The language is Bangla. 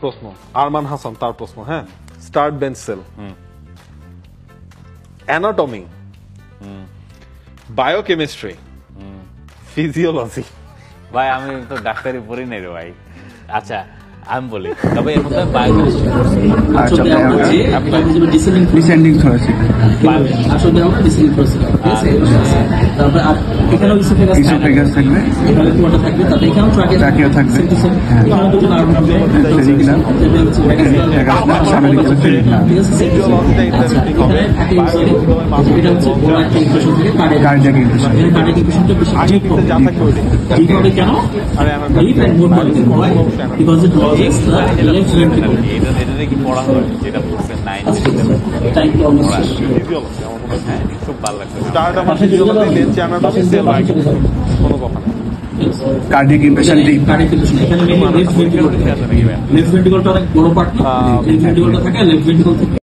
প্রশ্ন, আরমান হাসান তার প্রশ্ন। হ্যাঁ, start bench cell, anatomy, biochemistry, physiology. ভাই আমি তো ডাক্তারি পড়ি নাই রে ভাই। আচ্ছা আমি বলি, তবে এর মধ্যে বায়োকেমিস্ট্রি পড়ছি। ডিসেন্ডিং থোরাসিক, আসলে আমরা ডিসেন্ডিং থোরাসিক, তারপর এখানেও ইসোফেগাস থাকবে, এখানে কোয়াটা থাকবে, তারপর এখানেও ট্রাকিয়া থাকবে, এখানে দুটো নার্ভ থাকবে, ফেরিকুলাম, সামনের দিকে ফেরিকুলাম, এটা হচ্ছে বড় একটা ইকুয়েশন থেকে কার্ডিয়াক ইকুয়েশন। কার্ডিয়াক ইকুয়েশনটা বেশি এইভাবে কেন এই প্যান মোড বলতে হয় because it lodges the left ventricle. এটা কি পড়া হয় যেটা পড়ছেন 9 টাইপ অলমোস্ট খুব ভালো লাগছে। স্টার্ট আমার ফিজিওলজি, বেঞ্চ অ্যানাটমি, সেল কোনো কথা না। কার্ডিয়াক ইকুয়েশন দিই, কার্ডিয়াক ইকুয়েশন এখানে লেফট ভেন্ট্রিকল, লেফট ভেন্ট্রিকলটা অনেক বড় পার্ট, লেফট ভেন্ট্রিকলটা থাকে, লেফট ভেন্ট্রিকল থেকে